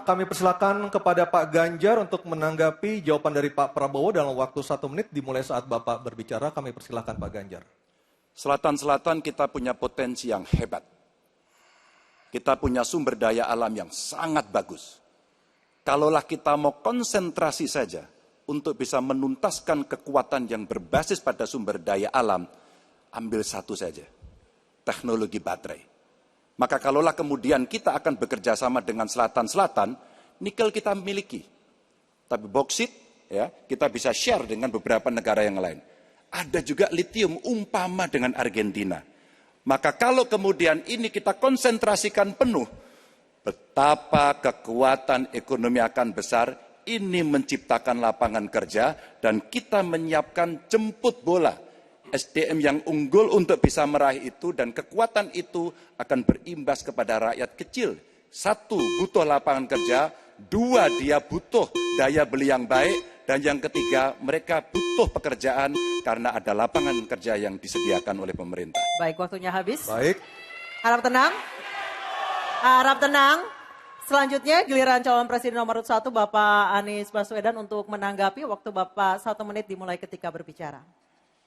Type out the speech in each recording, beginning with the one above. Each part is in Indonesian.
kami persilakan kepada Pak Ganjar untuk menanggapi jawaban dari Pak Prabowo dalam waktu 1 menit dimulai saat Bapak berbicara. Kami persilakan Pak Ganjar. Selatan-selatan kita punya potensi yang hebat. Kita punya sumber daya alam yang sangat bagus. Kalaulah kita mau konsentrasi saja untuk bisa menuntaskan kekuatan yang berbasis pada sumber daya alam, ambil satu saja, teknologi baterai. Maka kalaulah kemudian kita akan bekerja sama dengan selatan-selatan, nikel kita miliki. Tapi boksit, ya, kita bisa share dengan beberapa negara yang lain. Ada juga litium umpama dengan Argentina. Maka kalau kemudian ini kita konsentrasikan penuh, betapa kekuatan ekonomi akan besar, ini menciptakan lapangan kerja, dan kita menyiapkan jemput bola SDM yang unggul untuk bisa meraih itu, dan kekuatan itu akan berimbas kepada rakyat kecil. 1, butuh lapangan kerja. 2, dia butuh daya beli yang baik. Dan yang ketiga, mereka butuh pekerjaan karena ada lapangan kerja yang disediakan oleh pemerintah. Baik, waktunya habis. Baik. Harap tenang. Harap tenang. Selanjutnya giliran calon presiden nomor 1 Bapak Anies Baswedan untuk menanggapi. Waktu Bapak 1 menit dimulai ketika berbicara.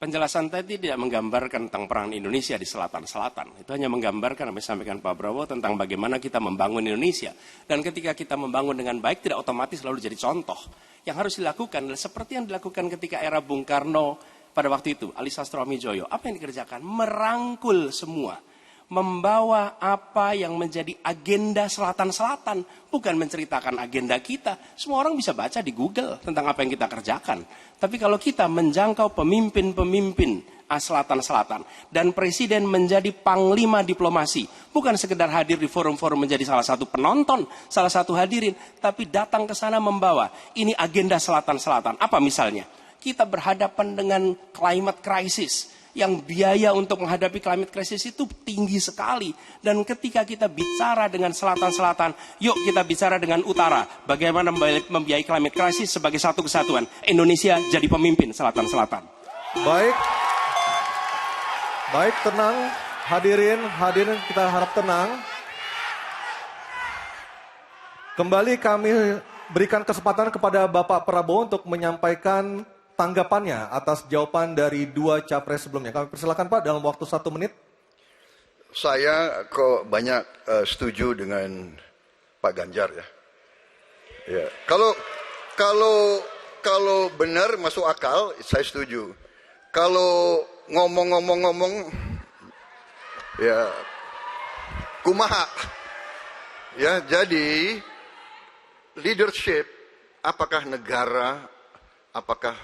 Penjelasan tadi tidak menggambarkan tentang peran Indonesia di selatan-selatan. Itu hanya menggambarkan apa yang disampaikan Pak Prabowo tentang bagaimana kita membangun Indonesia. Dan ketika kita membangun dengan baik, tidak otomatis lalu jadi contoh. Yang harus dilakukan adalah seperti yang dilakukan ketika era Bung Karno pada waktu itu, Ali Sastroamidjojo. Apa yang dikerjakan? Merangkul semua. Membawa apa yang menjadi agenda selatan-selatan. Bukan menceritakan agenda kita. Semua orang bisa baca di Google tentang apa yang kita kerjakan. Tapi kalau kita menjangkau pemimpin-pemimpin selatan-selatan. Dan presiden menjadi panglima diplomasi. Bukan sekedar hadir di forum-forum menjadi salah satu penonton, salah satu hadirin. Tapi datang ke sana membawa. Ini agenda selatan-selatan. Apa misalnya? Kita berhadapan dengan climate crisis. Yang biaya untuk menghadapi climate crisis itu tinggi sekali. Dan ketika kita bicara dengan selatan-selatan, yuk kita bicara dengan utara. Bagaimana membiayai climate crisis sebagai satu kesatuan. Indonesia jadi pemimpin selatan-selatan. Baik. Baik, tenang. Hadirin kita harap tenang. Kembali kami berikan kesempatan kepada Bapak Prabowo untuk menyampaikan tanggapannya atas jawaban dari 2 capres sebelumnya. Kami persilakan Pak dalam waktu 1 menit. Saya kok banyak setuju dengan Pak Ganjar ya. Ya. Kalau benar masuk akal, saya setuju. Kalau ngomong ya kumaha. Ya, jadi leadership apakah negara, apakah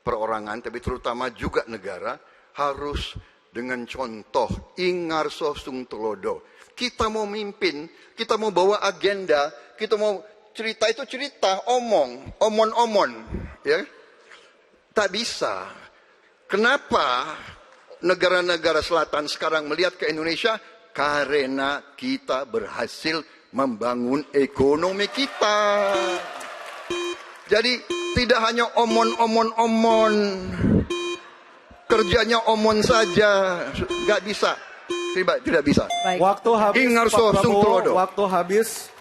perorangan, tapi terutama juga negara, harus dengan contoh, ingarso sung tulodo. Kita mau mimpin, kita mau bawa agenda, kita mau cerita itu cerita, omon, ya. Tak bisa. Kenapa negara-negara selatan sekarang melihat ke Indonesia? Karena kita berhasil membangun ekonomi kita. Jadi tidak hanya omon, kerjanya omon saja, nggak bisa, tidak bisa. Waktu habis, Pak Prabowo, waktu habis.